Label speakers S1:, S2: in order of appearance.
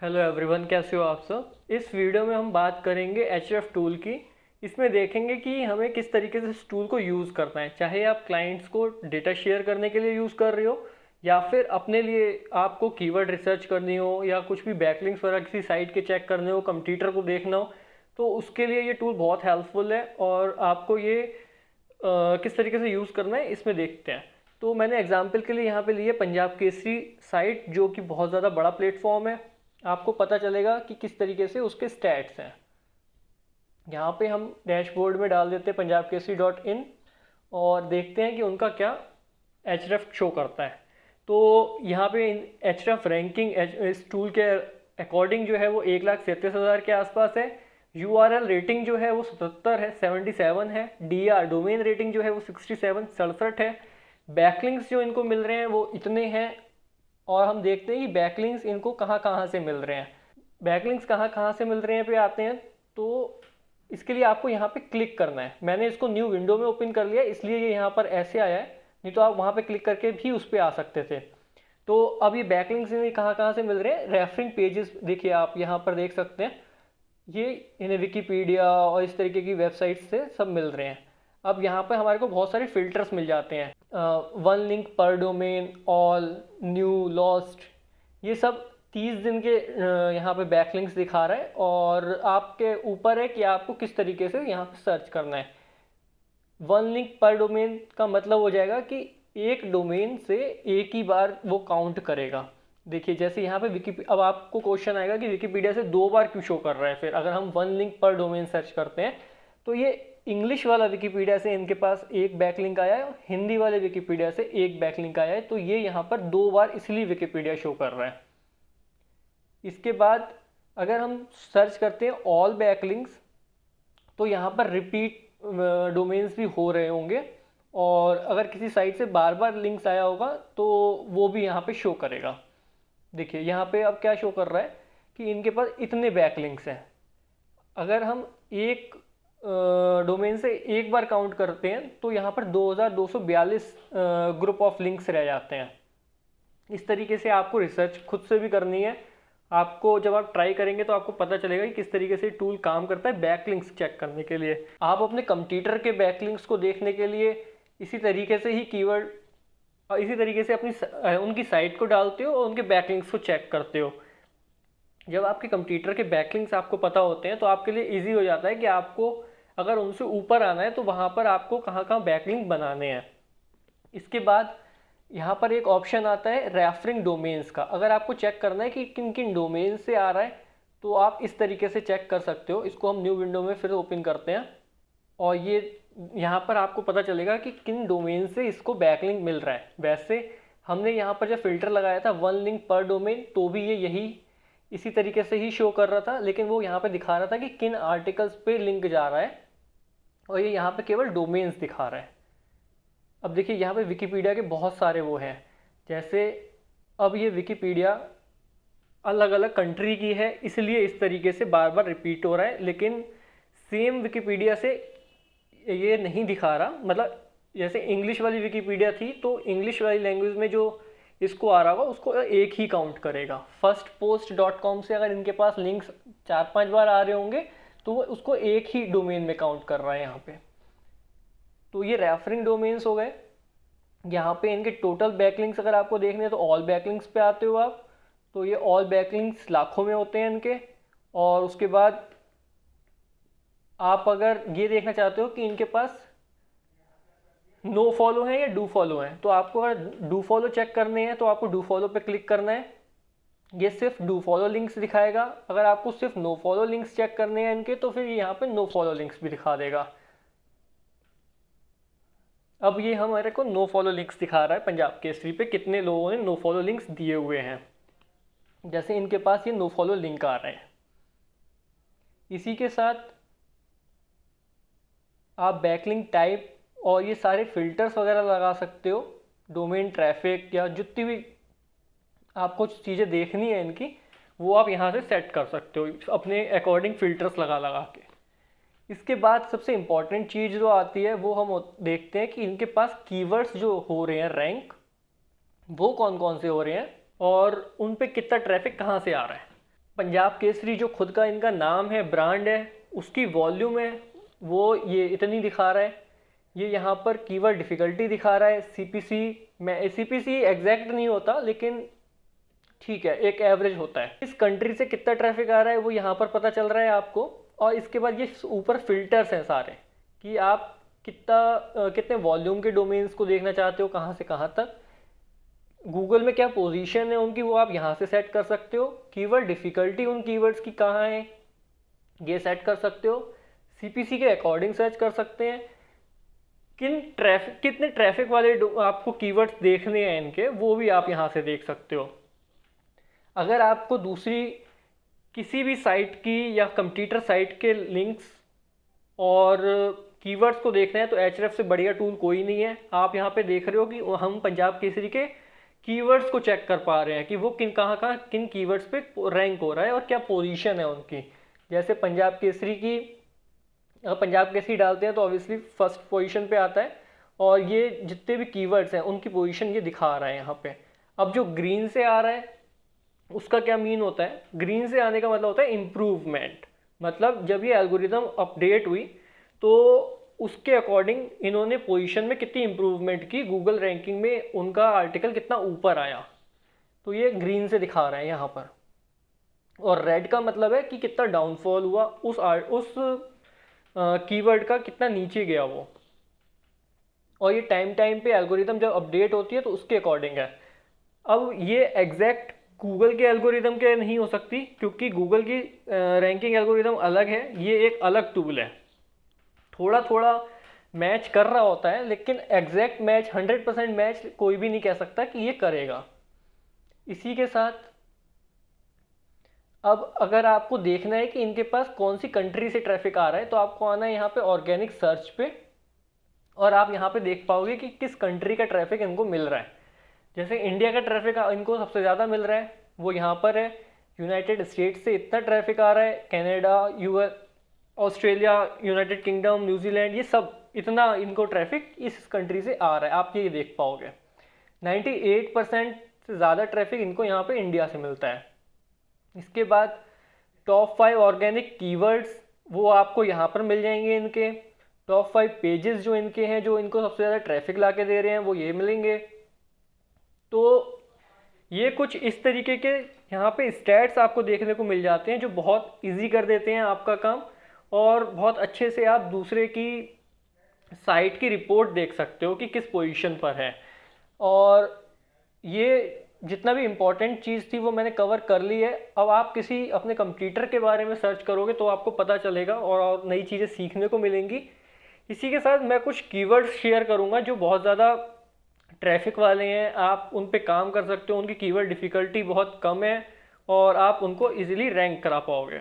S1: Hello everyone, कैसे हो आप सब। इस वीडियो में हम बात करेंगे Href टूल की। इसमें देखेंगे कि हमें किस तरीके से इस टूल को यूज़ करना है, चाहे आप क्लाइंट्स को डेटा शेयर करने के लिए यूज़ कर रहे हो या फिर अपने लिए आपको कीवर्ड रिसर्च करनी हो या कुछ भी बैकलिंक्स वगैरह किसी साइट के चेक करने हो, कंप्यूटर को देखना हो, तो उसके लिए ये टूल बहुत हेल्पफुल है। और आपको ये किस तरीके से यूज़ करना है इसमें देखते हैं। तो मैंने एग्जाम्पल के लिए यहाँ पे लिए पंजाब केसरी साइट, जो कि बहुत ज़्यादा बड़ा प्लेटफॉर्म है। आपको पता चलेगा कि किस तरीके से उसके स्टैट्स हैं। यहाँ पे हम डैशबोर्ड में डाल देते हैं punjabkesari.in और देखते हैं कि उनका क्या Href शो करता है। तो यहाँ पे Href रैंकिंग इस टूल के अकॉर्डिंग जो है वो 1,37,000 के आसपास है। URL रेटिंग जो है वो 77 है, 77 है। DR डोमेन रेटिंग जो है वो 67 67 है। बैकलिंक्स जो इनको मिल रहे हैं वो इतने हैं। और हम देखते हैं कि बैकलिंक्स इनको कहाँ कहाँ से मिल रहे हैं। बैकलिंक्स कहाँ कहाँ से मिल रहे हैं पे आते हैं। तो इसके लिए आपको यहाँ पे क्लिक करना है। मैंने इसको न्यू विंडो में ओपन कर लिया, इसलिए ये यहाँ पर ऐसे आया है, नहीं तो आप वहाँ पे क्लिक करके भी उस पर आ सकते थे। तो अब ये बैकलिंक्स कहाँ कहाँ से मिल रहे हैं, रेफरिंग पेजेस देखिए आप यहाँ पर देख सकते हैं। ये इन्हें विकीपीडिया और इस तरीके की वेबसाइट से सब मिल रहे हैं। अब यहाँ पर हमारे को बहुत सारे फिल्टर्स मिल जाते हैं, 1 लिंक पर डोमेन, ऑल, न्यू, लॉस्ट, ये सब 30 दिन के यहाँ पे बैकलिंक्स दिखा रहा है। और आपके ऊपर है कि आपको किस तरीके से यहाँ पे सर्च करना है। 1 लिंक पर डोमेन का मतलब हो जाएगा कि एक डोमेन से एक ही बार वो काउंट करेगा। देखिए जैसे यहाँ पे अब आपको क्वेश्चन आएगा कि विकीपीडिया से 2 बार क्यों शो कर रहा है। फिर अगर हम 1 लिंक पर डोमेन सर्च करते हैं तो ये इंग्लिश वाला विकीपीडिया से इनके पास एक बैकलिंक आया है, हिंदी वाले विकीपीडिया से एक बैकलिंक आया है, तो ये यहाँ पर 2 बार इसलिए विकीपीडिया शो कर रहा है। इसके बाद अगर हम सर्च करते हैं ऑल बैकलिंक्स, तो यहाँ पर रिपीट डोमेन्स भी हो रहे होंगे। और अगर किसी साइट से बार बार लिंक्स आया होगा तो वो भी यहाँ पे शो करेगा। देखिए यहाँ पे अब क्या शो कर रहा है कि इनके पास इतने बैकलिंक्स हैं। अगर हम एक डोमेन से एक बार काउंट करते हैं तो यहाँ पर 2242 ग्रुप ऑफ लिंक्स रह जाते हैं। इस तरीके से आपको रिसर्च खुद से भी करनी है। आपको जब आप ट्राई करेंगे तो आपको पता चलेगा कि किस तरीके से टूल काम करता है बैकलिंक्स चेक करने के लिए। आप अपने कंप्यूटर के बैकलिंक्स को देखने के लिए इसी तरीके से ही कीवर्ड इसी तरीके से अपनी उनकी साइट को डालते हो और उनके बैकलिंक्स को चेक करते हो। जब आपके कंप्यूटर के बैकलिंक्स आपको पता होते हैं तो आपके लिए इजी हो जाता है कि आपको अगर उनसे ऊपर आना है तो वहाँ पर आपको कहाँ कहाँ बैकलिंक बनाने हैं। इसके बाद यहाँ पर एक ऑप्शन आता है रेफरिंग डोमेन्स का। अगर आपको चेक करना है कि किन किन डोमेन से आ रहा है तो आप इस तरीके से चेक कर सकते हो। इसको हम न्यू विंडो में फिर ओपन करते हैं और ये यहाँ पर आपको पता चलेगा कि किन डोमेन से इसको बैकलिंक मिल रहा है। वैसे हमने यहाँ पर जब फिल्टर लगाया था 1 लिंक पर डोमेन तो भी ये इसी तरीके से ही शो कर रहा था, लेकिन वो यहाँ पे दिखा रहा था कि किन आर्टिकल्स पे लिंक जा रहा है और ये यहाँ पे केवल डोमेन्स दिखा रहा है। अब देखिए यहाँ पे विकीपीडिया के बहुत सारे वो हैं, जैसे अब ये विकीपीडिया अलग अलग कंट्री की है इसलिए इस तरीके से बार बार रिपीट हो रहा है, लेकिन सेम विकीपीडिया से ये नहीं दिखा रहा। मतलब जैसे इंग्लिश वाली विकीपीडिया थी तो इंग्लिश वाली लैंग्वेज में जो इसको आ रहा होगा उसको एक ही काउंट करेगा। firstpost.com से अगर इनके पास लिंक्स 4-5 बार आ रहे होंगे तो वो उसको एक ही डोमेन में काउंट कर रहा है यहाँ पे। तो ये रेफरिंग डोमेन्स हो गए। यहाँ पे इनके टोटल बैकलिंक्स अगर आपको देखने हैं तो ऑल बैकलिंक्स पे आते हो आप, तो ये ऑल बैकलिंक्स लाखों में होते हैं इनके। और उसके बाद आप अगर ये देखना चाहते हो कि इनके पास नो फॉलो है या डू फॉलो है, तो आपको अगर डू फॉलो चेक करने हैं तो आपको डू फॉलो पे क्लिक करना है। ये सिर्फ डू फॉलो लिंक्स दिखाएगा। अगर आपको सिर्फ नो फॉलो लिंक्स चेक करने हैं इनके तो फिर यहाँ पे नो फॉलो लिंक्स भी दिखा देगा। अब ये हमारे को नो फॉलो लिंक्स दिखा रहा है पंजाब केसरी पे कितने लोगों ने नो फॉलो लिंक्स दिए हुए हैं। जैसे इनके पास ये नो फॉलो लिंक आ रहे हैं। इसी के साथ आप बैकलिंक टाइप और ये सारे फिल्टर्स वगैरह लगा सकते हो। डोमेन ट्रैफिक या जितनी भी आपको चीज़ें देखनी है इनकी वो आप यहाँ से सेट कर सकते हो अपने अकॉर्डिंग फिल्टर्स लगा लगा के। इसके बाद सबसे इम्पॉर्टेंट चीज़ जो आती है वो हम देखते हैं कि इनके पास कीवर्ड्स जो हो रहे हैं रैंक, वो कौन कौन से हो रहे हैं और उन पे कितना ट्रैफिक कहाँ से आ रहा है। पंजाब केसरी जो खुद का इनका नाम है, ब्रांड है, उसकी वॉल्यूम है वो ये इतनी दिखा रहा है। ये यहाँ पर कीवर्ड डिफ़िकल्टी दिखा रहा है। सीपीसी में सीपीसी एग्जैक्ट नहीं होता लेकिन ठीक है, एक एवरेज होता है। इस कंट्री से कितना ट्रैफिक आ रहा है वो यहाँ पर पता चल रहा है आपको। और इसके बाद ये ऊपर फिल्टर्स हैं सारे कि आप कितने वॉल्यूम के डोमेन्स को देखना चाहते हो, कहाँ से कहाँ तक। गूगल में क्या पोजीशन है उनकी वो आप यहाँ से सेट कर सकते हो। कीवर्ड डिफ़िकल्टी उन कीवर्ड्स की कहाँ है ये सेट कर सकते हो। सीपीसी के अकॉर्डिंग सर्च कर सकते हैं। कितने ट्रैफिक वाले आपको कीवर्ड्स देखने हैं इनके, वो भी आप यहाँ से देख सकते हो। अगर आपको दूसरी किसी भी साइट की या कंप्यूटर साइट के लिंक्स और कीवर्ड्स को देखना है तो एचरेफ से बढ़िया टूल कोई नहीं है। आप यहाँ पे देख रहे हो कि हम पंजाब केसरी के कीवर्ड्स को चेक कर पा रहे हैं कि वो कहाँ किन कीवर्ड्स पे रैंक हो रहा है और क्या पोजीशन है उनकी। जैसे पंजाब केसरी डालते हैं तो ऑब्वियसली फर्स्ट पोजीशन पे आता है और ये जितने भी कीवर्ड्स हैं उनकी पोजीशन ये दिखा रहा है यहाँ पे। अब जो ग्रीन से आ रहा है उसका क्या मीन होता है? ग्रीन से आने का मतलब होता है इम्प्रूवमेंट। मतलब जब ये एल्गोरिदम अपडेट हुई तो उसके अकॉर्डिंग इन्होंने पोजीशन में कितनी इम्प्रूवमेंट की, गूगल रैंकिंग में उनका आर्टिकल कितना ऊपर आया, तो ये ग्रीन से दिखा रहा है यहाँ पर। और रेड का मतलब है कि कितना डाउनफॉल हुआ, उस कीवर्ड का कितना नीचे गया वो। और ये टाइम पे एल्गोरिदम जब अपडेट होती है तो उसके अकॉर्डिंग है। अब ये एग्जैक्ट गूगल के एल्गोरिदम के नहीं हो सकती क्योंकि गूगल की रैंकिंग एल्गोरिदम अलग है, ये एक अलग टूल है। थोड़ा थोड़ा मैच कर रहा होता है लेकिन एग्जैक्ट मैच 100% मैच कोई भी नहीं कह सकता कि ये करेगा। इसी के साथ अब अगर आपको देखना है कि इनके पास कौन सी कंट्री से ट्रैफिक आ रहा है तो आपको आना है यहाँ पे ऑर्गेनिक सर्च पे और आप यहाँ पे देख पाओगे कि किस कंट्री का ट्रैफिक इनको मिल रहा है। जैसे इंडिया का ट्रैफिक इनको सबसे ज़्यादा मिल रहा है, वो यहाँ पर है। यूनाइटेड स्टेट्स से इतना ट्रैफिक आ रहा है, Canada, US, Australia, United kingdom, New Zealand, ये सब इतना इनको ट्रैफिक इस कंट्री से आ रहा है, आप ये देख पाओगे। 98% से ज़्यादा ट्रैफिक इनको यहाँ पे इंडिया से मिलता है। इसके बाद टॉप 5 ऑर्गेनिक कीवर्ड्स वो आपको यहाँ पर मिल जाएंगे। इनके टॉप 5 पेजेस जो इनके हैं, जो इनको सबसे ज़्यादा ट्रैफिक ला के दे रहे हैं, वो ये मिलेंगे। तो ये कुछ इस तरीके के यहाँ पे स्टैट्स आपको देखने को मिल जाते हैं जो बहुत इजी कर देते हैं आपका काम और बहुत अच्छे से आप दूसरे की साइट की रिपोर्ट देख सकते हो कि किस पोजीशन पर है। और ये जितना भी इम्पोर्टेंट चीज़ थी वो मैंने कवर कर ली है। अब आप किसी अपने कंप्यूटर के बारे में सर्च करोगे तो आपको पता चलेगा और नई चीज़ें सीखने को मिलेंगी। इसी के साथ मैं कुछ कीवर्ड्स शेयर करूँगा जो बहुत ज़्यादा ट्रैफिक वाले हैं, आप उन पे काम कर सकते हो। उनकी कीवर्ड डिफ़िकल्टी बहुत कम है और आप उनको इजीली रैंक करा पाओगे।